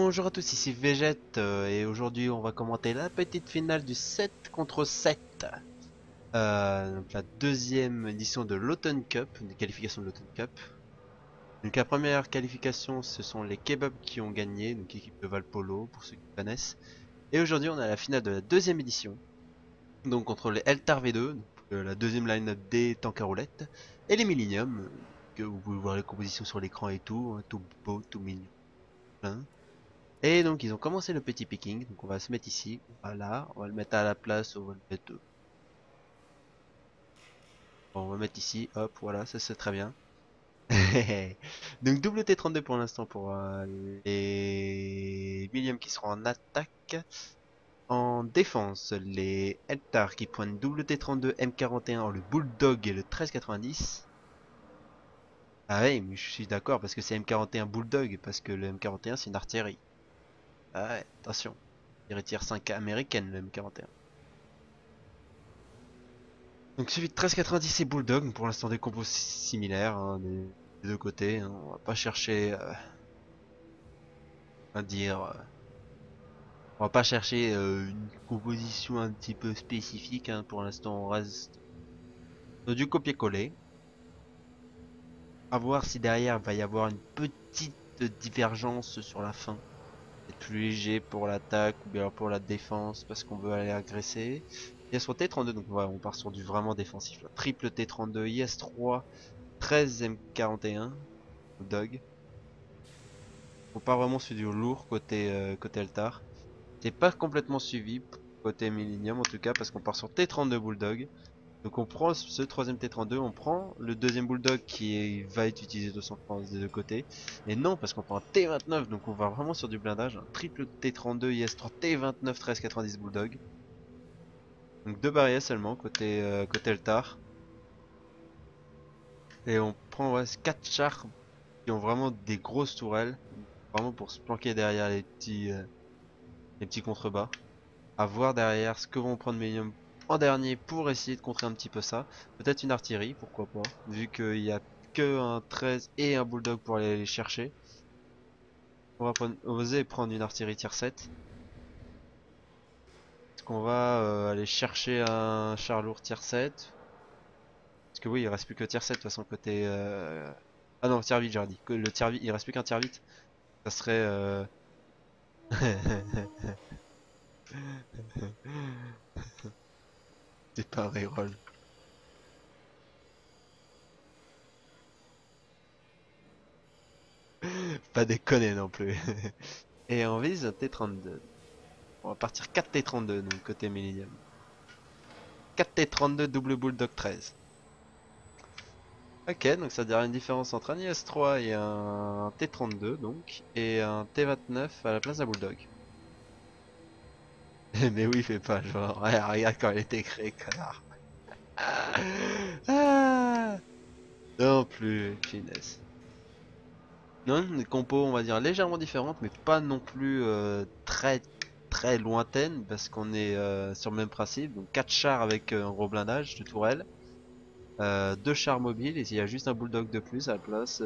Bonjour à tous, ici Végète et aujourd'hui on va commenter la petite finale du 7 contre 7. Donc la deuxième édition de l'Autumn Cup, des qualifications de l'Autumn Cup. Donc la première qualification ce sont les Kebabs qui ont gagné, donc équipe de Valpolo pour ceux qui connaissent. Et aujourd'hui on a la finale de la deuxième édition, donc contre les Eltar V2, donc, la deuxième line-up des tanks à roulettes, et les Millennium, que vous pouvez voir les compositions sur l'écran et tout, hein, tout beau, tout mignon, plein. Et donc ils ont commencé le petit picking, donc on va se mettre ici, voilà, on va le mettre à la place, on va le mettre, bon, on va le mettre ici, hop, voilà, ça c'est très bien. Donc double T32 pour l'instant pour les millièmes qui seront en attaque. En défense, les Eltar qui pointent double T32 M41, le Bulldog et le 1390. Ah oui, mais je suis d'accord parce que c'est M41 Bulldog, parce que le M41 c'est une artillerie. Ah ouais, attention, il retire 5 américaine le M41. Donc celui de 1390 et Bulldog, pour l'instant des compos similaires hein, des deux côtés. Hein. On va pas chercher à dire, on va pas chercher une composition un petit peu spécifique. Hein. Pour l'instant, on reste du copier-coller. À voir si derrière il va y avoir une petite divergence sur la fin. Être plus léger pour l'attaque ou bien pour la défense parce qu'on veut aller agresser. Il y a sur T32, donc voilà, on part sur du vraiment défensif. Là. Triple T32, IS-3, 13 M41. Dog. On part vraiment sur du lourd côté Altar. C'est pas complètement suivi côté Millennium en tout cas parce qu'on part sur T32 Bulldog. Donc on prend ce troisième T32, on prend le deuxième Bulldog va être utilisé de son des deux côtés. Et non parce qu'on prend un T29 donc on va vraiment sur du blindage. Un triple T32 IS-3 T29 1390 Bulldog. Donc deux barrières seulement côté Altar. Et on prend ouais, 4 chars qui ont vraiment des grosses tourelles. Vraiment pour se planquer derrière les petits contrebas. À voir derrière ce que vont prendre Medium en dernier pour essayer de contrer un petit peu ça. Peut-être une artillerie, pourquoi pas. Vu qu'il y a que un 13 et un bulldog pour aller les chercher. Oser prendre une artillerie tier 7. Est-ce qu'on va aller chercher un char lourd tier 7? Parce que oui, il reste plus que tier 7 de toute façon côté... Ah non, tier 8 j'ai dit. Que le tier 8, il reste plus qu'un tier 8. Ça serait... C'est pas un reroll. Pas déconner non plus. Et on vise un T32. On va partir 4 T32 donc côté Millennium. 4 T32 double Bulldog 13. Ok, donc ça veut dire une différence entre un IS-3 et un T32 donc, et un T29 à la place d'un Bulldog. Mais oui, fais pas genre, regarde quand elle était créée, connard. Ah, non plus, finesse. Non, des compos on va dire légèrement différentes, mais pas non plus très lointaines, parce qu'on est sur le même principe. Donc 4 chars avec un gros blindage de tourelle. Deux chars mobiles et il y a juste un bulldog de plus à la place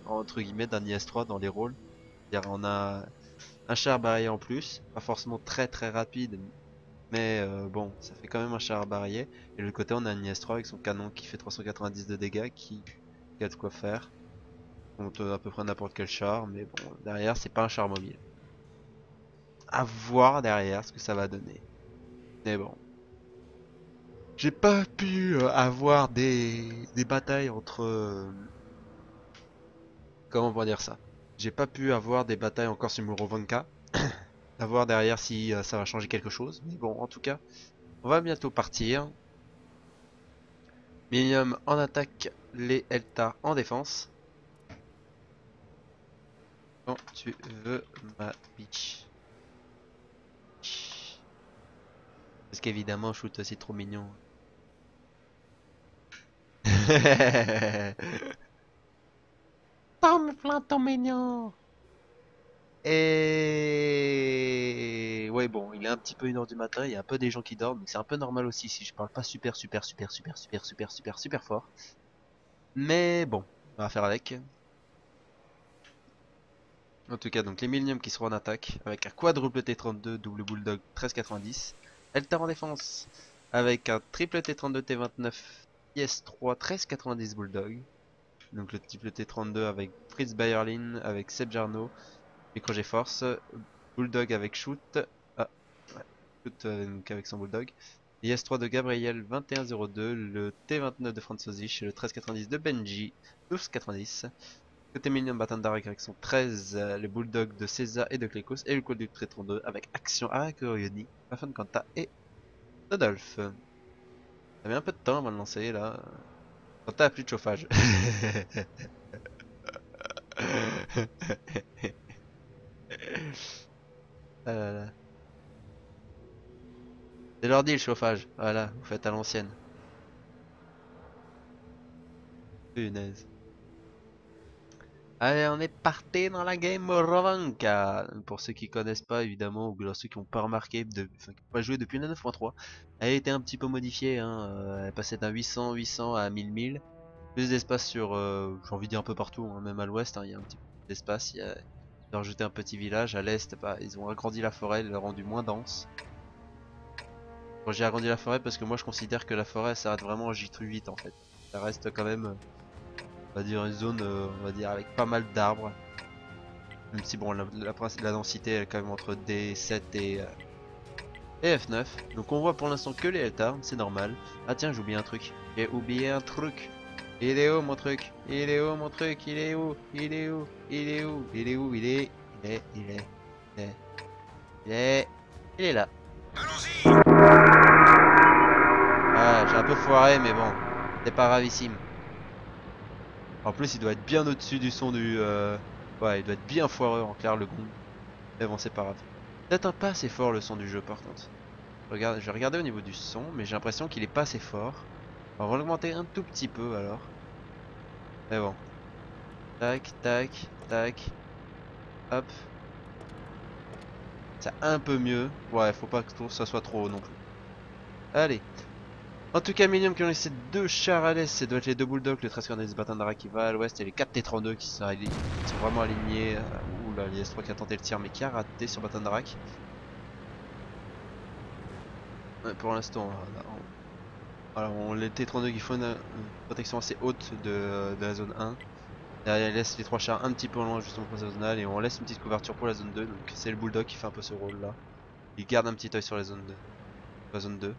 entre guillemets d'un IS-3 dans les rôles. C'est-à-dire on a un char barillet en plus, pas forcément très rapide, mais bon, ça fait quand même un char barillet. Et de l'autre côté on a un IS-3 avec son canon qui fait 390 de dégâts, qui a de quoi faire contre à peu près n'importe quel char, mais bon, derrière c'est pas un char mobile. À voir derrière ce que ça va donner. Mais bon. J'ai pas pu avoir des batailles entre comment on va dire ça? J'ai pas pu avoir des batailles encore sur Murovanka. À voir derrière si ça va changer quelque chose. Mais bon, en tout cas, on va bientôt partir. Millennium en attaque, les Elta en défense. Quand tu veux, ma bitch. Parce qu'évidemment, shoot, c'est trop mignon. Tom, plein ton mignon. Et ouais bon, il est un petit peu 1 heure du matin, il y a un peu des gens qui dorment, donc c'est un peu normal aussi si je parle pas super fort. Mais bon, on va faire avec. En tout cas, donc les Millennium qui seront en attaque avec un quadruple T32 double Bulldog 1390. Eltar en défense avec un triple T32 T29 IS3 1390 Bulldog. Donc le triple T32 avec Fritz Bayerlin, avec Seb Jarno, Micro G-Force, Bulldog avec Shoot. Ah, ouais, Shoot donc avec son Bulldog. IS3 de Gabriel 2102, le T29 de Franzosich, le 1390 de Benji 1290. Côté Minion Batandarik avec son 13, les Bulldogs de César et de Klekos, et le code du Trétron 2 avec Action Arakurioni, Mafan Kanta et Rodolphe. Ça met un peu de temps avant de lancer là. Kanta a plus de chauffage. Ah là là. C'est l'ordi le chauffage, voilà, vous faites à l'ancienne. Punaise. Allez, on est parti dans la game Rovanka. Pour ceux qui connaissent pas, évidemment, ou ceux qui n'ont pas remarqué, enfin, qui n'ont pas joué depuis la 9.3, elle a été un petit peu modifiée. Hein. Elle est passée d'un 800 à 1000. Plus d'espace sur, j'ai envie de dire un peu partout, hein, même à l'ouest, hein, il y a un petit peu d'espace. Ils ont rajouté un petit village. À l'est, bah, ils ont agrandi la forêt, ils l'ont rendu moins dense. Bon, j'ai agrandi la forêt parce que moi je considère que la forêt s'arrête vraiment à J8 en fait. Ça reste quand même, on va dire, une zone, on va dire, avec pas mal d'arbres. Même si bon, la densité elle est quand même entre D7 et F9. Donc on voit pour l'instant que les Eltar, c'est normal. Ah tiens, j'ai oublié un truc. J'ai oublié un truc. Il est où mon truc? Il est où mon truc? Il est où? Il est où? Il est où? Il est où? Il est... Il est... Il est... Il est... Il est... Il est là. Ah, j'ai un peu foiré, mais bon, c'est pas gravissime. En plus, il doit être bien au-dessus du son du... Ouais, il doit être bien foireux en clair le gong. Mais bon, c'est pas grave. Peut-être un pas assez fort le son du jeu par contre. Regarde, je vais regarder au niveau du son, mais j'ai l'impression qu'il est pas assez fort. On va l'augmenter un tout petit peu alors. Mais bon. Tac, tac, tac. Hop. C'est un peu mieux. Ouais, faut pas que ça soit trop haut non plus. Allez. En tout cas, Minium qui ont laissé deux chars à l'est, ça doit être les deux Bulldogs, le 13 Batandara qui va à l'ouest et les 4 T32 qui sont vraiment alignés. Ouh là, l'IS3 qui a tenté le tir mais qui a raté sur Batandarak. Pour l'instant, voilà, les T32 qui font une protection assez haute de la zone 1. Derrière, il laisse les trois chars un petit peu loin justement pour la zone A et on laisse une petite couverture pour la zone 2. Donc c'est le Bulldog qui fait un peu ce rôle là. Il garde un petit œil sur la zone 2.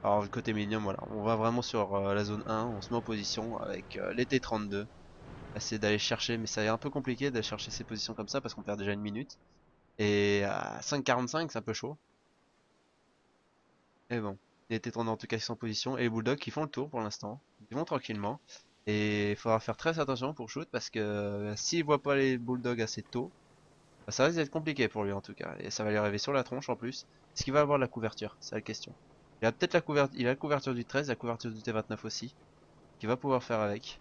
Alors côté Minium, voilà, on va vraiment sur la zone 1, on se met en position avec les T32. Essayer d'aller chercher, mais ça est un peu compliqué d'aller chercher ces positions comme ça parce qu'on perd déjà une minute. Et à 5,45 c'est un peu chaud. Et bon, les T32 en tout cas qui sont en position et les Bulldogs qui font le tour pour l'instant. Ils vont tranquillement. Et il faudra faire très attention pour shoot parce que s'il voit pas les Bulldogs assez tôt, bah, ça risque d'être compliqué pour lui en tout cas. Et ça va lui arriver sur la tronche en plus. Est-ce qu'il va avoir de la couverture? C'est la question. Il a peut-être il a la couverture du 13, la couverture du T29 aussi. Qu'il va pouvoir faire avec.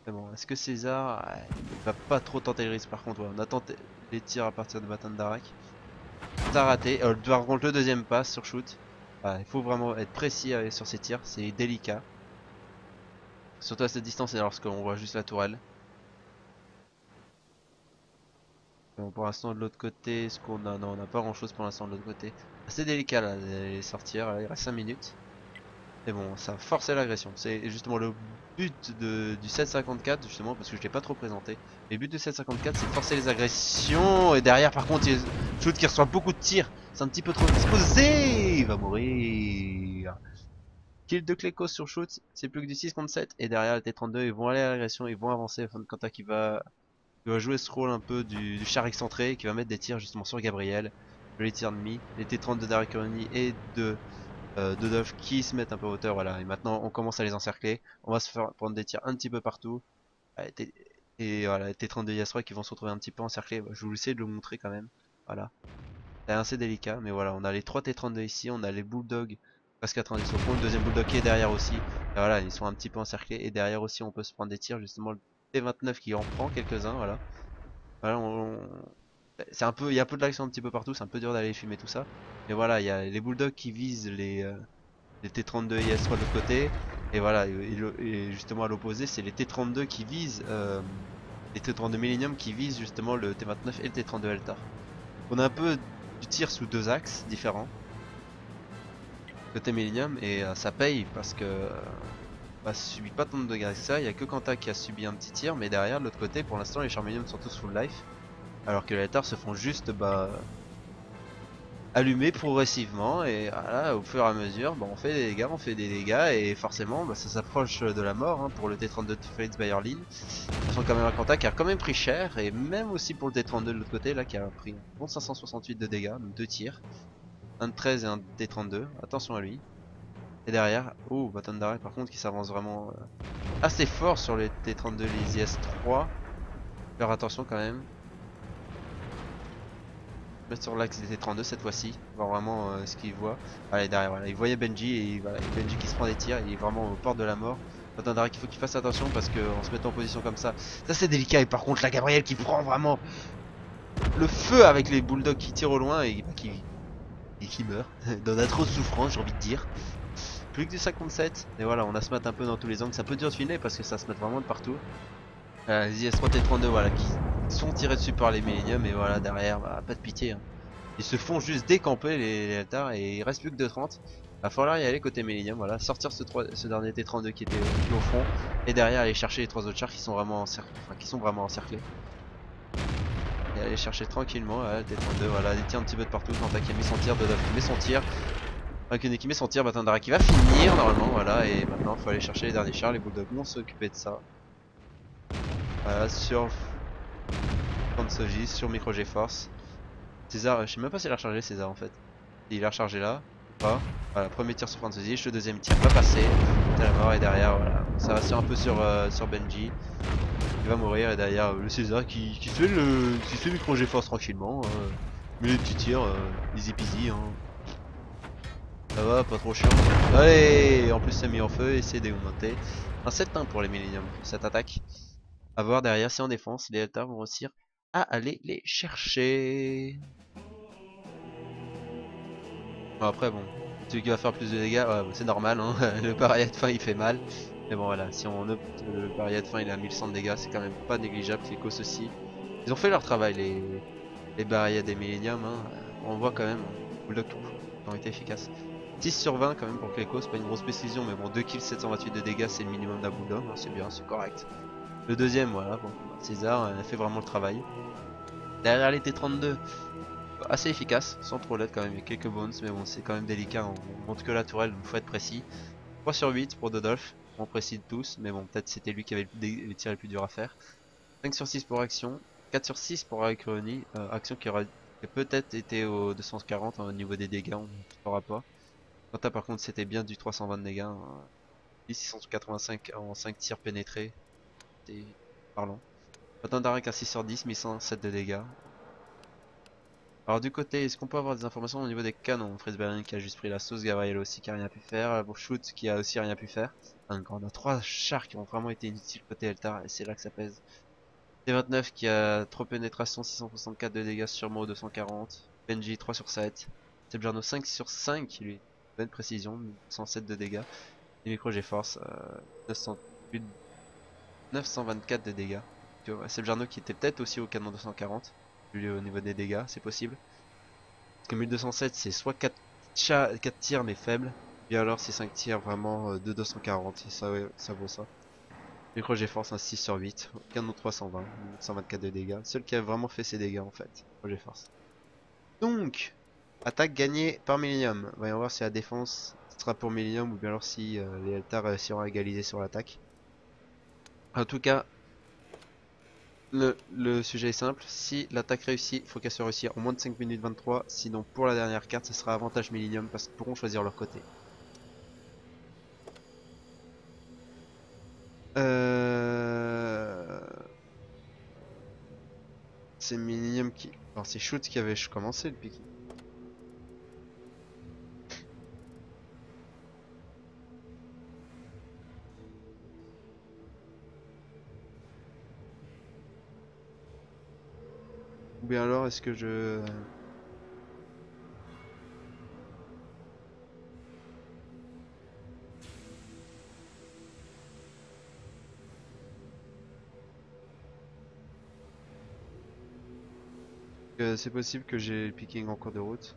Mais bon, est-ce que César il va pas trop tenter le risque par contre? Ouais, on attend les tirs à partir de Batandarak. Ça a raté. Par contre, le deuxième pass sur shoot. Il faut vraiment être précis sur ses tirs, c'est délicat. Surtout à cette distance et lorsqu'on voit juste la tourelle. Bon, pour l'instant, de l'autre côté, ce qu'on a, non, on n'a pas grand chose pour l'instant de l'autre côté. C'est délicat là, les sortir. Là, il reste 5 minutes. Et bon, ça a forcé l'agression. C'est justement le but du 754, justement, parce que je l'ai pas trop présenté. Le but du 754, c'est de forcer les agressions. Et derrière, par contre, il y a Shoot qui reçoit beaucoup de tirs. C'est un petit peu trop exposé. Il va mourir. Kill de Klekos sur Shoot, c'est plus que du 6 contre 7. Et derrière, les T32, ils vont aller à l'agression, ils vont avancer. Quentin qui va jouer ce rôle un peu du char excentré, qui va mettre des tirs justement sur Gabriel. Les tirs ennemis, les T32 d'Arakironi et de Dove qui se mettent un peu à hauteur, voilà. Et maintenant on commence à les encercler. On va se faire prendre des tirs un petit peu partout. Et voilà, les T32 Yasra qui vont se retrouver un petit peu encerclés. Je vais vous essayer de le montrer quand même. Voilà. C'est assez délicat, mais voilà, on a les 3 T32 ici, on a les Bulldogs presque 90 au fond, le deuxième Bulldog qui est derrière aussi. Et voilà, ils sont un petit peu encerclés. Et derrière aussi on peut se prendre des tirs, justement le T29 qui en prend quelques-uns, voilà. Voilà, c'est un peu, il y a un peu de l'action un petit peu partout, c'est un peu dur d'aller filmer tout ça. Mais voilà, il y a les Bulldogs qui visent les T32 IS-3 de l'autre côté. Et voilà, et justement à l'opposé, c'est les T32 qui visent les T32 Millennium qui visent justement le T29 et le T32 Eltar. On a un peu du tir sous deux axes différents côté Millennium et ça paye parce que bah, ça subit pas tant de dégâts que ça. Il y a que Kanta qui a subi un petit tir, mais derrière de l'autre côté pour l'instant les chars Millennium sont tous full life alors que les Eltar se font juste allumer progressivement et voilà, au fur et à mesure bah, on fait des dégâts et forcément bah, ça s'approche de la mort hein, pour le T32 de Fritz Bayerlin. Ils sont quand même un Kanta qui a quand même pris cher et même aussi pour le T32 de l'autre côté là qui a pris un bon 568 de dégâts, donc 2 tirs, un de 13 et un T32, attention à lui. Et derrière, oh Batandare par contre qui s'avance vraiment assez fort sur les T32 les IS-3, faire attention quand même. Mettre sur l'axe des T32 cette fois-ci, voir vraiment ce qu'il voit. Allez derrière, voilà, il voyait Benji et voilà, Benji qui se prend des tirs, il est vraiment au port de la mort. Batandare qu'il faut qu'il fasse attention parce qu'en se mettant en position comme ça c'est délicat. Et par contre la Gabrielle qui prend vraiment le feu avec les bulldogs qui tirent au loin et qui meurt dans d'atroces souffrances j'ai envie de dire. Plus que du 57 et voilà on a se mettre un peu dans tous les angles, ça peut dur de filmer parce que ça se met vraiment de partout. Les IS-3 T32 voilà qui sont tirés dessus par les Millennium et voilà derrière bah, pas de pitié hein. Ils se font juste décamper les Eltar et il reste plus que 2,30. Va falloir y aller côté Millennium, voilà, sortir ce dernier T32 qui était au fond et derrière aller chercher les trois autres chars qui sont vraiment encerclés, et aller chercher tranquillement le T32, voilà, des tirs un petit peu de partout. Kanta qui a mis son tir, Dodov qui met son tir, Akune qui met son tir, Batandara qui va finir normalement, voilà, et maintenant il faut aller chercher les derniers chars, les Bulldogs vont s'occuper de ça. Voilà, sur Kansoji, sur Micro GeForce. César, je sais même pas s'il a rechargé César en fait. Il a rechargé là, ou pas. Voilà, premier tir sur Franzosich, le deuxième tir va passer. C'est la mort et derrière, voilà. Ça va sur un peu sur Benji. Il va mourir et derrière le César qui fait le micro GeForce tranquillement. Mais les petits tirs, easy peasy. Hein. Ça va, pas trop chiant. Allez, en plus c'est mis en feu et c'est démonté. Un 7-1 pour les Millennium, cette attaque. A voir derrière, c'est en défense. Les Eltar vont réussir à aller les chercher. Bon, après, bon, celui qui va faire plus de dégâts, ouais, c'est normal, hein. Le pareil de fin il fait mal. Mais bon, voilà, si on opte, le pareil de fin il a 1100 de dégâts, c'est quand même pas négligeable. Les cos aussi. Ils ont fait leur travail, les barrières des Millennium, hein. On voit quand même, Bulldog tout, ils ont été efficaces. 6 sur 20 quand même pour Keko, c'est pas une grosse précision, mais bon, 2 kills, 728 de dégâts, c'est le minimum d'un Bulldog, hein. C'est bien, c'est correct. Le deuxième, voilà, bon, César a fait vraiment le travail. Derrière les T32, assez efficace, sans trop l'aide quand même, il y a quelques bones, mais bon c'est quand même délicat, on monte que la tourelle, donc faut être précis. 3 sur 8 pour Dodolf, on précise tous, mais bon peut-être c'était lui qui avait les tirs les plus durs à faire. 5 sur 6 pour Action, 4 sur 6 pour Akroni, Action qui aurait peut-être été au 240 hein, au niveau des dégâts, on ne saura pas. Quant à par contre c'était bien du 320 de dégâts, hein, 1685 en 5 tirs pénétrés, c'est parlant. Darek à 6 sur 10, 1107 de dégâts. Alors du côté, est-ce qu'on peut avoir des informations au niveau des canons? Fritz Berlin qui a juste pris la sauce, Gabriel aussi qui a rien pu faire, pour Shoot qui a aussi rien pu faire. Donc on a 3 chars qui ont vraiment été inutiles côté Eltar et c'est là que ça pèse. T29 qui a trop pénétration, 664 de dégâts sur Mo 240. Benji 3 sur 7. Sebjarno 5 sur 5 qui lui bonne précision, 107 de dégâts. Et Micro GeForce 900, plus de 924 de dégâts. Sebjarno qui était peut-être aussi au canon 240, lui au niveau des dégâts, c'est possible. Parce que 1207 c'est soit 4 tirs mais faibles, bien alors c'est 5 tirs vraiment de 240, et ça, ouais, ça vaut ça. Micro GeForce un 6 sur 8, canon 320, 124 de dégâts, seul qui a vraiment fait ses dégâts en fait, Micro GeForce. Donc, attaque gagnée par Millennium, voyons voir si la défense sera pour Millennium ou bien alors si les Eltar réussiront à égaliser sur l'attaque. En tout cas, le sujet est simple, si l'attaque réussit, il faut qu'elle soit réussie en moins de 5 minutes 23, sinon pour la dernière carte, ce sera avantage Millennium parce qu'ils pourront choisir leur côté. C'est Millennium qui... Alors c'est Shoot qui avait commencé le pick. Ou bien alors est-ce que je... C'est possible que j'ai le picking en cours de route.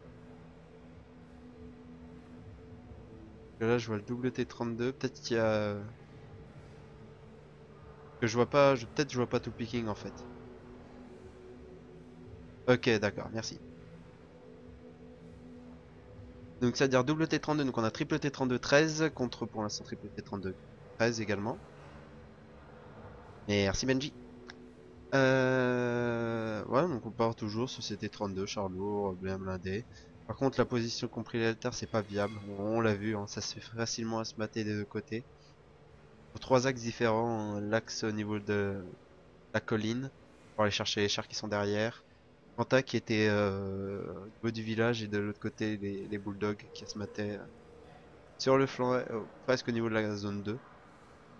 Là, je vois le double T32. Peut-être qu'il y a. Que je vois pas. Peut-être je vois pas tout le picking en fait. Ok, d'accord, merci. Donc, c'est-à-dire double T32. Donc, on a triple T32 13 contre pour l'instant triple T32 13 également. Merci Benji. Ouais, donc on part toujours sur CT 32, char lourd, bien blindé. Par contre, la position compris l'alter, c'est pas viable. On l'a vu, hein, ça se fait facilement à se mater des deux côtés. Sur trois axes différents, hein, l'axe au niveau de la colline, pour aller chercher les chars qui sont derrière. Quanta qui était au niveau du village et de l'autre côté, les bulldogs qui se mataient sur le flanc, presque au niveau de la zone 2.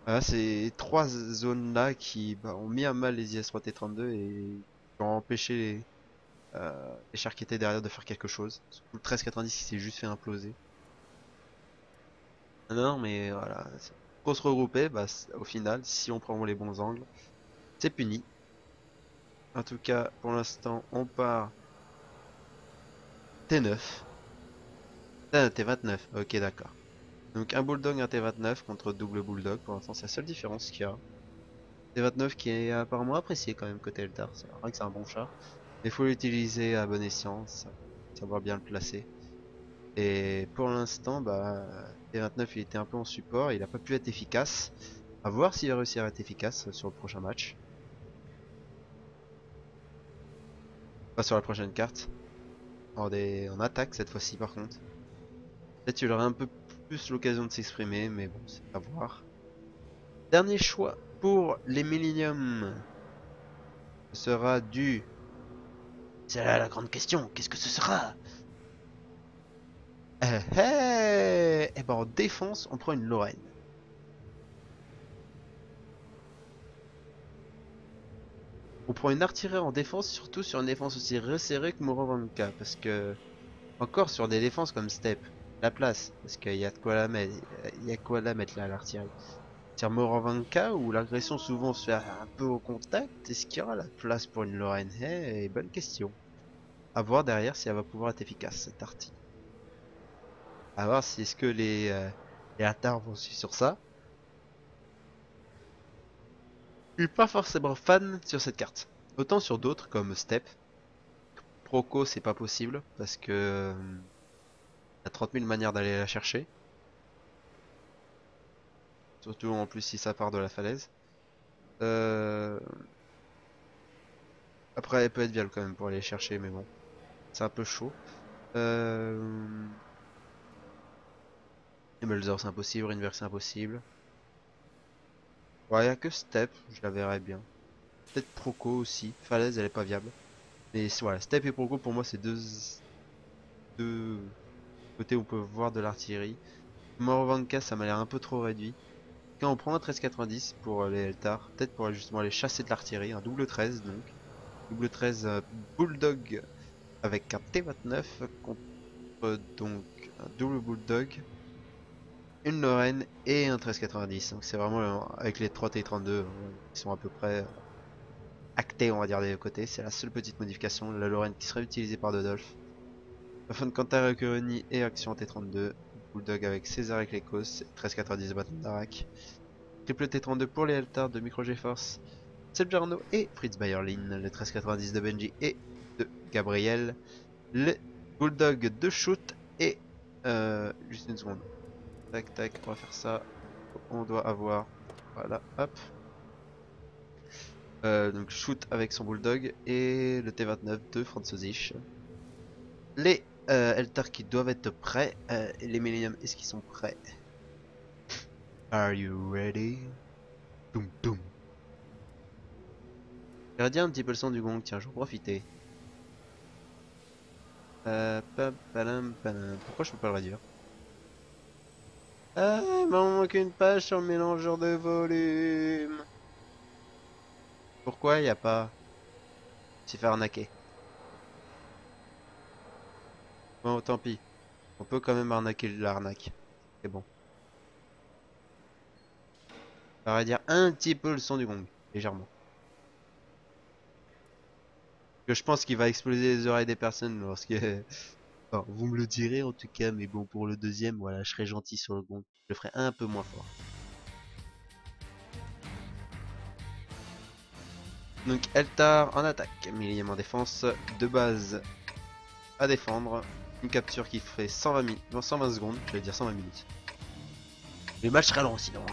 Voilà, ces trois zones-là qui ont mis à mal les IS-3T32 et qui ont empêché les chars qui étaient derrière de faire quelque chose. Surtout le 1390 qui s'est juste fait imploser. Non, mais voilà. Pour se regrouper, au final, si on prend les bons angles, c'est puni. En tout cas, pour l'instant, on part T9. Ah, T29, ok d'accord. Donc un bulldog, un T29 contre double bulldog, pour l'instant c'est la seule différence qu'il y a. T29 qui est apparemment apprécié quand même côté Eldar, c'est vrai que c'est un bon char. Il faut l'utiliser à bon escient, savoir bien le placer. Et pour l'instant, T29 il était un peu en support, il a pas pu être efficace. À voir s'il va réussir à être efficace sur le prochain match. Pas sur la prochaine carte. En attaque cette fois-ci par contre. Peut-être qu'il aura un peu plus l'occasion de s'exprimer, mais bon, c'est à voir. Dernier choix pour les Millennium. Ce sera du... C'est là la grande question, qu'est-ce que ce sera? Eh ben en défense, on prend une Lorraine. On prend une artillerie en défense, surtout sur une défense aussi resserrée que Morovanka, parce que encore sur des défenses comme Step, la place, parce qu'il y a de quoi la mettre, il y a quoi la mettre là l'artillerie. Sur Morovanka où l'agression souvent se fait un peu au contact, est-ce qu'il y aura la place pour une Lorraine? Bonne question. À voir derrière si elle va pouvoir être efficace cette artillerie. À voir si est-ce que les Atars vont suivre sur ça. Je suis pas forcément fan sur cette carte. Autant sur d'autres comme Step. Proco c'est pas possible parce que y a 30 000 manières d'aller la chercher. Surtout en plus si ça part de la falaise. Euh... Après elle peut être viable quand même pour aller chercher mais bon. C'est un peu chaud. Euh... Emelzer c'est impossible, Rinver c'est impossible. Ouais, y a que Step, je la verrais bien. Peut-être Proco aussi. Falaise elle est pas viable. Mais voilà, Step et Proco pour moi c'est deux côtés où on peut voir de l'artillerie. Morvanka ça m'a l'air un peu trop réduit. Quand on prend un 1390 pour les Eltar, peut-être pour justement aller chasser de l'artillerie, un double 13 donc. Double 13 Bulldog avec un T29 contre donc un double Bulldog, une Lorraine et un 1390. Donc c'est vraiment avec les 3 T32 qui sont à peu près actés on va dire des deux côtés. C'est la seule petite modification, la Lorraine qui sera utilisée par Dodolph. Afin de Kantar et Action T32. Bulldog avec César et Clécos, 1390 de bâton d'Arak. Triple T32 pour les Eltar de Micro GeForce. Jarno et Fritz Bayerlin, le 1390 de Benji et de Gabriel, le Bulldog de Shoot et juste une seconde. Tac tac, on va faire ça. On doit avoir voilà, hop. Donc Shoot avec son Bulldog et le T29 de Franzosich. Les Eltar qui doivent être prêts. Et les Millennium, est-ce qu'ils sont prêts? Are you ready? Doum doum. J'aurais dit un petit peu le son du gong, tiens, j'en profiter. Pourquoi je peux pas le réduire? Ah, il manque une page sur le mélangeur de volume. Pourquoi il y a pas? S'est fait arnaquer. Bon, tant pis. On peut quand même arnaquer l'arnaque. C'est bon. Ça va dire un petit peu le son du gong. Légèrement. Que je pense qu'il va exploser les oreilles des personnes lorsque... Enfin, vous me le direz en tout cas, mais bon, pour le deuxième, voilà, je serai gentil sur le gong. Je le ferai un peu moins fort. Donc Eltar en attaque, Millennium en défense, de base à défendre. Une capture qui fait 120 secondes, je vais dire 120 minutes. Le match sera long sinon.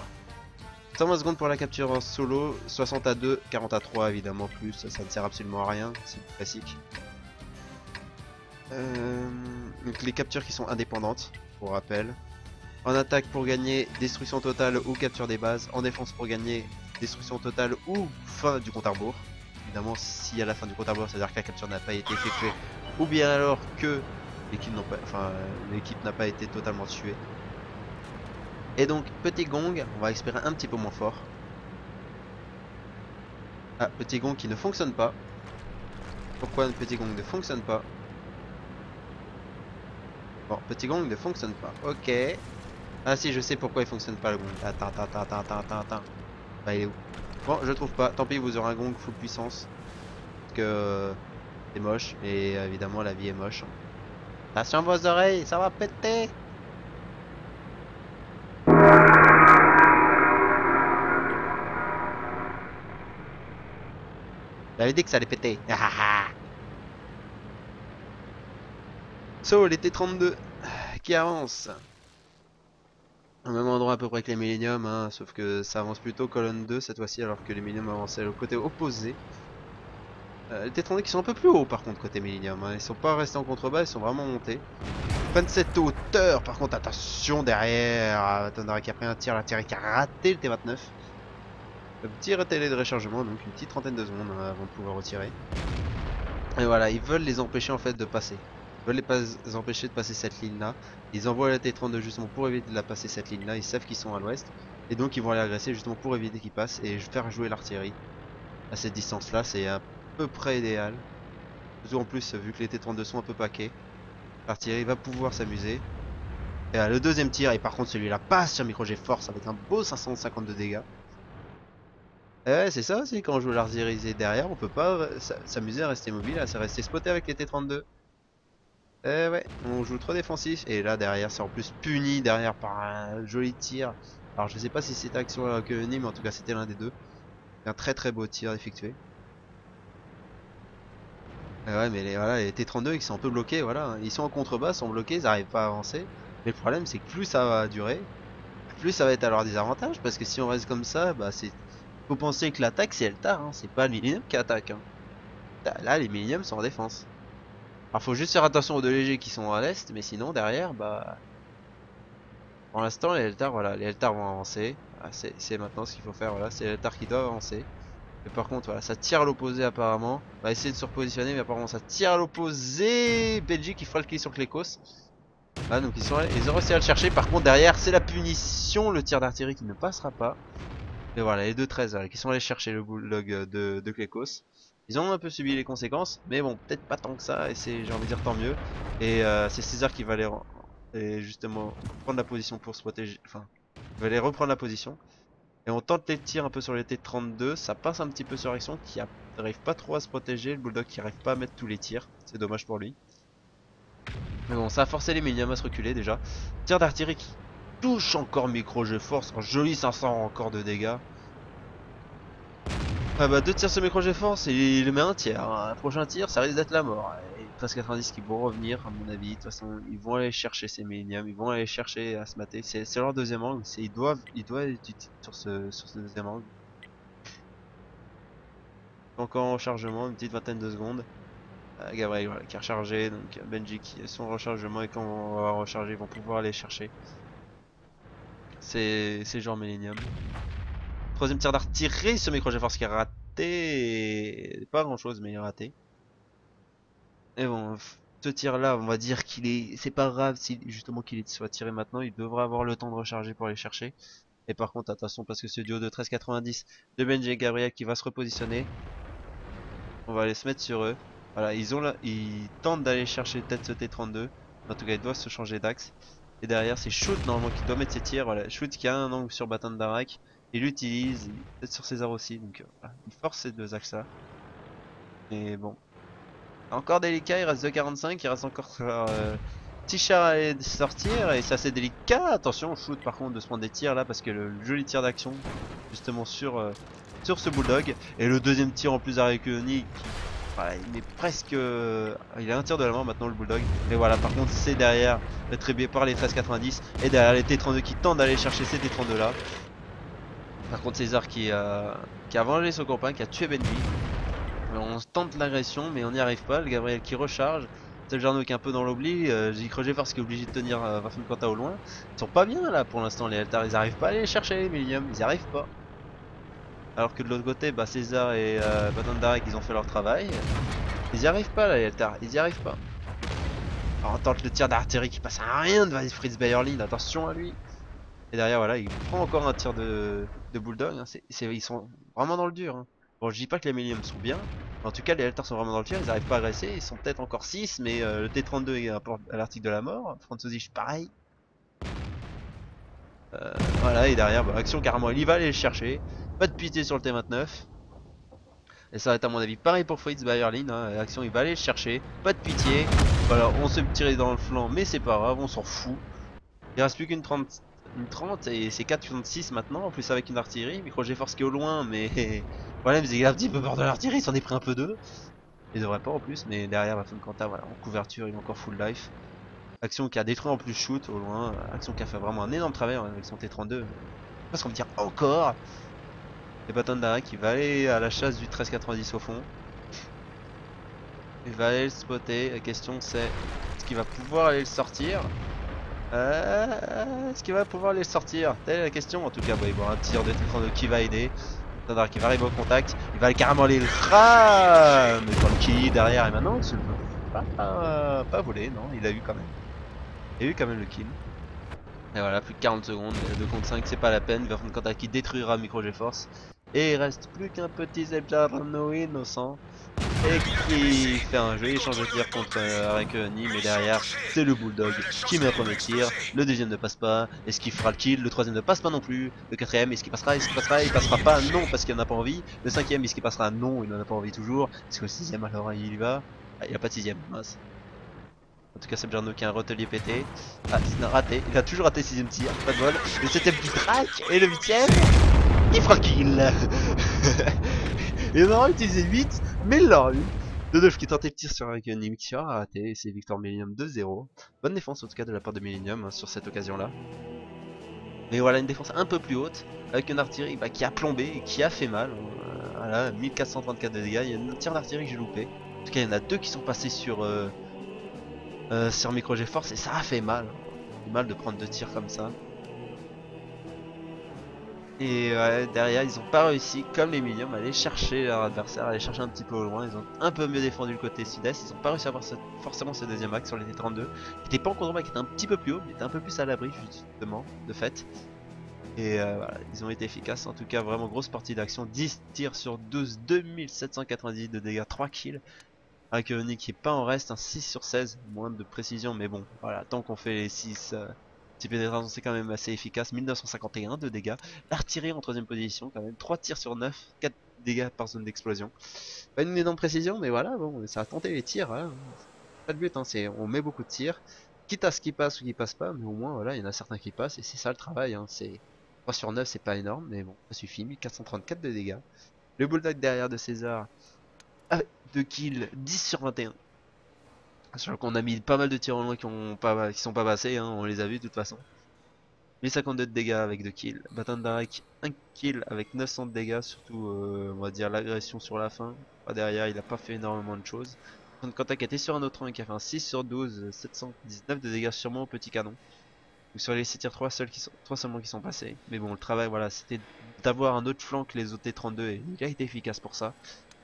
120 secondes pour la capture en solo, 60 à 2, 40 à 3 évidemment plus, ça ne sert absolument à rien, c'est classique. Donc les captures qui sont indépendantes, pour rappel. En attaque pour gagner destruction totale ou capture des bases. En défense pour gagner destruction totale ou fin du compte à rebours. Évidemment, si à la fin du compte à rebours, c'est-à-dire que la capture n'a pas été effectuée, ou bien alors que l'équipe n'a pas été totalement tuée. Et donc, petit gong, on va espérer un petit peu moins fort. Ah, petit gong qui ne fonctionne pas. Pourquoi un petit gong ne fonctionne pas? Bon, petit gong ne fonctionne pas. Ok. Ah si, je sais pourquoi il fonctionne pas le gong. Attends. Bah il est où? Bon, je trouve pas. Tant pis, vous aurez un gong full puissance. Parce que c'est moche. Et évidemment, la vie est moche. Attention vos oreilles, ça va péter. J'avais dit que ça allait péter. So, les T-32 qui avance. Au même endroit à peu près que les Millennium, hein, sauf que ça avance plutôt colonne 2 cette fois-ci, alors que les Millennium avançaient au côté opposé. Les T-32 qui sont un peu plus hauts par contre côté Millennium, hein. Ils sont pas restés en contrebas, ils sont vraiment montés. Ils prennent cette hauteur, par contre attention derrière, Tandara qui a pris un tir, l'artillerie qui a raté le T-29. Le petit télé de rechargement, donc une petite trentaine de secondes hein, avant de pouvoir retirer. Et voilà, ils veulent les empêcher en fait de passer. Ils veulent les empêcher de passer cette ligne là. Ils envoient la T-32 justement pour éviter de la passer cette ligne là. Ils savent qu'ils sont à l'ouest. Et donc ils vont aller agresser justement pour éviter qu'ils passent et faire jouer l'artillerie. À cette distance là, c'est à peu près idéal. Surtout en plus, vu que les T-32 sont un peu paquets, l'artillerie va pouvoir s'amuser. Et le deuxième tir, et par contre celui-là passe sur micro G force avec un beau 550 de dégâts. Et ouais, c'est ça aussi, quand on joue l'artillerie derrière, on peut pas s'amuser à rester mobile, à rester spoté avec les T-32. Ouais, on joue trop défensif et là derrière c'est en plus puni derrière par un joli tir. Alors je sais pas si c'était Action que Nîmes, mais en tout cas c'était l'un des deux. Un très très beau tir effectué. Ouais mais voilà, les T-32 ils sont un peu bloqués, voilà. Ils sont en contrebas, ils sont bloqués, ils arrivent pas à avancer. Mais le problème c'est que plus ça va durer, plus ça va être à leur désavantage parce que si on reste comme ça, bah c'est... Faut penser que l'attaque c'est Eltar, hein. C'est pas le Millennium qui attaque. Hein. Là les Millennium sont en défense. Alors faut juste faire attention aux deux légers qui sont à l'est, mais sinon derrière bah... Pour l'instant, les Eltars, voilà, les Eltars vont avancer. Voilà, c'est maintenant ce qu'il faut faire, voilà, c'est les Eltars qui doivent avancer. Mais par contre, voilà, ça tire à l'opposé apparemment. On va essayer de se repositionner, mais apparemment ça tire à l'opposé. Belgique qui fera le clic sur Clécos. Ah, donc ils ont réussi à le chercher. Par contre, derrière, c'est la punition, le tir d'artillerie qui ne passera pas. Mais voilà, les deux 13 voilà, qui sont allés chercher le bulldog de Clécos. Ils ont un peu subi les conséquences, mais bon, peut-être pas tant que ça, et c'est, j'ai envie de dire, tant mieux. Et c'est César qui va et justement prendre la position pour se protéger, enfin, il va aller reprendre la position. Et on tente les tirs un peu sur les T-32, ça passe un petit peu sur Action qui n'arrive pas trop à se protéger, le Bulldog qui arrive pas à mettre tous les tirs, c'est dommage pour lui. Mais bon, ça a forcé les Millennium à se reculer déjà. Tir d'artillerie qui touche encore micro-jeu force, un joli 500 encore de dégâts. Ah bah 2 tirs sur micro G force et il met un tiers. Un prochain tir ça risque d'être la mort. Et 13,90 qui vont revenir à mon avis. De toute façon ils vont aller chercher ces Millennium. Ils vont aller chercher à se mater. C'est leur deuxième angle. Ils doivent être utiles sur ce deuxième angle. Encore en chargement, une petite vingtaine de secondes. Gabriel voilà, qui a rechargé. Donc Benji qui est son rechargement. Et quand on va recharger ils vont pouvoir aller chercher. C'est genre Millennium. Troisième tir d'artillerie ce micro G force qui a raté. Pas grand chose mais il a raté. Et bon, ce tir là, on va dire qu'il est, c'est pas grave si justement qu'il soit tiré maintenant, il devra avoir le temps de recharger pour aller chercher. Et par contre, attention parce que ce duo de 13,90 de Benji et Gabriel qui va se repositionner, on va aller se mettre sur eux. Voilà, ils tentent d'aller chercher peut-être ce T32. En tout cas, ils doivent se changer d'axe. Et derrière, c'est Shoot normalement qui doit mettre ses tirs. Voilà, Shoot qui a un angle sur Batan Darak. Il l'utilise, peut-être sur César aussi. Donc voilà, il force ces deux axes là. Et bon. Encore délicat, il reste 2,45, il reste encore petit char à aller sortir et c'est assez délicat. Attention au shoot par contre de se prendre des tirs là parce que le joli tir d'action justement sur ce bulldog. Et le deuxième tir en plus d'Arekuni, voilà, il est presque... il a un tir de la mort maintenant le bulldog. Mais voilà, par contre c'est derrière, rétribué par les 13,90 et derrière les T32 qui tentent d'aller chercher ces T32 là. Par contre César qui a vengé son copain, qui a tué Benji. On tente l'agression mais on n'y arrive pas. Le Gabriel qui recharge. C'est le Jarno qui est un peu dans l'oubli. J'ai Creuset parce qu'il est obligé de tenir Vafen Quanta au loin. Ils sont pas bien là pour l'instant les Altar. Ils arrivent pas à aller les chercher les Millium. Ils y arrivent pas. Alors que de l'autre côté, bah, César et Batandarek ils ont fait leur travail. Ils y arrivent pas là les Altar. Ils y arrivent pas. Alors, on tente le tir d'artillerie qui passe à rien de Fritz Bayerlin. Attention à lui. Et derrière voilà, il prend encore un tir de Bulldog. Hein. Ils sont vraiment dans le dur. Hein. Bon, je dis pas que les Milliums sont bien. En tout cas, les Altars sont vraiment dans le tir, ils arrivent pas à agresser, ils sont peut-être encore 6, mais le T32 est à l'article de la mort, Franzosich pareil. Voilà, et derrière, bah, action carrément, il va aller le chercher, pas de pitié sur le T29. Et ça va être à mon avis pareil pour Fritz Bayerlin, hein. Action il va aller le chercher, pas de pitié. Voilà, on se tirer dans le flanc, mais c'est pas grave, on s'en fout. Il reste plus qu'une 30, une 30 et c'est 4,6 maintenant, en plus avec une artillerie. Micro GeForce qui est au loin, mais le problème c'est qu'il a un petit peu peur de l'artillerie, il s'en est pris un peu d'eux. Il devrait pas en plus, mais derrière Vafen Quanta, voilà, en couverture, il est encore full life. Action qui a détruit en plus shoot au loin. Action qui a fait vraiment un énorme travail avec son T32. Parce qu'on me dire encore. Et Batandara qui va aller à la chasse du 13,90 au fond. Il va aller le spotter. La question c'est est-ce qu'il va pouvoir aller le sortir? Est-ce qu'il va pouvoir aller le sortir? Telle est la question. En tout cas, bah, il va y avoir un tir de T32 qui va aider. Batandara qui va arriver au contact. Il va carrément aller le crâne. Mais comme qui derrière et maintenant il se pas volé, non, il a eu quand même. Il a eu quand même le kill. Et voilà, plus que 40 secondes, 2 contre 5, c'est pas la peine. Vafen Quanta qui détruira Micro GeForce. Et il reste plus qu'un petit Zeljarno innocent. Et qui fait un joli échange de tir contre Arekuni. Mais derrière, c'est le Bulldog qui met un premier tir. Le deuxième ne passe pas. Est-ce qu'il fera le kill? Le troisième ne passe pas non plus. Le quatrième, est-ce qu'il passera? Est-ce qu'il passera? Il passera pas, non, parce qu'il en a pas envie. Le cinquième, est-ce qu'il passera? Non, il en a pas envie toujours. Est-ce que le sixième, alors il y va? Ah, il n'y a pas de sixième, mince. En tout cas, c'est Jarno qui a un rotelier pété. Ah, il a raté. Il a toujours raté 6ème tir. Pas de bol. Le 7ème qui traque. Et le 8ème, il fera kill. Il en aura utilisé 8, mais il l'aura eu. De Neuf qui tentait le tir sur un Millennium qui a raté. Et c'est Victor Millennium 2-0. Bonne défense en tout cas de la part de Millennium hein, sur cette occasion-là. Mais voilà, une défense un peu plus haute. Avec une artillerie bah, qui a plombé et qui a fait mal. Voilà, 1434 de dégâts. Il y a un tir d'artillerie que j'ai loupé. En tout cas, il y en a deux qui sont passés sur Micro GeForce et ça a fait mal. Mal de prendre 2 tirs comme ça. Et derrière ils ont pas réussi comme les Milliums à aller chercher leur adversaire, à aller chercher un petit peu au loin. Ils ont un peu mieux défendu le côté sud-est. Ils ont pas réussi à avoir forcément ce deuxième axe sur les T32. Qui était pas en contre-combat, qui était un petit peu plus haut, mais était un peu plus à l'abri justement de fait. Et voilà, ils ont été efficaces. En tout cas vraiment grosse partie d'action. 10 tirs sur 12, 2790 de dégâts, 3 kills. Avec Nick qui est pas en reste, un 6 sur 16, moins de précision, mais bon, voilà, tant qu'on fait les 6 type pénétration, c'est quand même assez efficace. 1951 de dégâts. L'artillerie en 3ème position, quand même, 3 tirs sur 9, 4 dégâts par zone d'explosion. Pas une énorme précision, mais voilà, bon, ça a tenté les tirs, hein. Pas de but, hein, on met beaucoup de tirs, quitte à ce qui passe ou qui passe pas, mais au moins, voilà, il y en a certains qui passent, et c'est ça le travail, hein, c'est 3 sur 9, c'est pas énorme, mais bon, ça suffit, 1434 de dégâts. Le bulldog derrière de César. 2 kills, 10 sur 21. Sachant qu'on a mis pas mal de tirs en loin qui sont pas passés, hein, on les a vus de toute façon. 1052 de dégâts avec 2 kills. Batandarek 1 kill avec 900 de dégâts, surtout on va dire l'agression sur la fin. Pas derrière, il a pas fait énormément de choses. Quentin qui était sur un autre rang qui a fait un 6 sur 12, 719 de dégâts sûrement au petit canon. Donc sur les 6 tirs, 3 seulement qui sont passés. Mais bon, le travail, voilà, c'était d'avoir un autre flanc que les autres T32 et il a été efficace pour ça.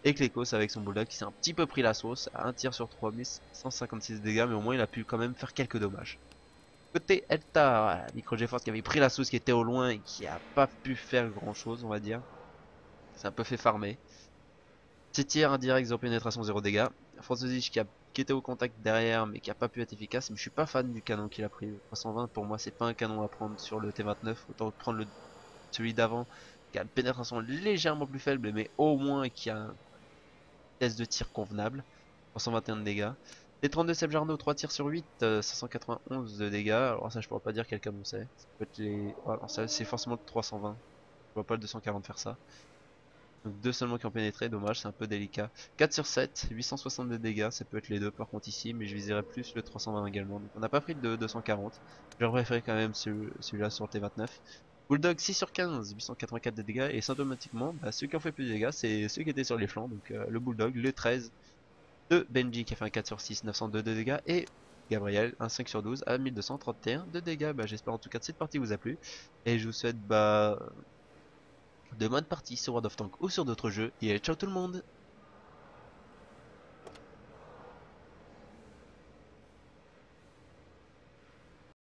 Et Klekos avec son bulldog qui s'est un petit peu pris la sauce à 1 tir sur 3, 156 dégâts, mais au moins il a pu quand même faire quelques dommages. Côté Elta, voilà, Micro GeForce qui avait pris la sauce, qui était au loin et qui a pas pu faire grand chose, on va dire. C'est un peu fait farmer. 6 tirs indirect, 0 pénétration, 0 dégâts. Franzosich qui était au contact derrière mais qui a pas pu être efficace. Mais je suis pas fan du canon qu'il a pris. Le 320 pour moi c'est pas un canon à prendre sur le T29. Autant prendre celui d'avant qui a une pénétration légèrement plus faible mais au moins qui a un test de tir convenable. 321 de dégâts. Les 32 Sebjarno, 3 tirs sur 8, 591 de dégâts. Alors ça je pourrais pas dire quel canon c'est. Ça peut être les... oh, alors ça c'est forcément le 320. Je vois pas le 240 faire ça. Donc deux seulement qui ont pénétré, dommage, c'est un peu délicat. 4 sur 7, 862 dégâts, ça peut être les deux par contre ici, mais je viserais plus le 320 également. Donc on n'a pas pris le 240. J'aurais préféré quand même celui-là sur le T29. Bulldog 6 sur 15, 884 de dégâts, et symptomatiquement, bah, ceux qui ont fait plus de dégâts, c'est ceux qui étaient sur les flancs. Donc le Bulldog, le 13 de Benji qui a fait un 4 sur 6, 902 de dégâts, et Gabriel, un 5 sur 12 à 1231 de dégâts. Bah, j'espère en tout cas que cette partie vous a plu, et je vous souhaite de bonnes parties sur World of Tanks ou sur d'autres jeux, et ciao tout le monde!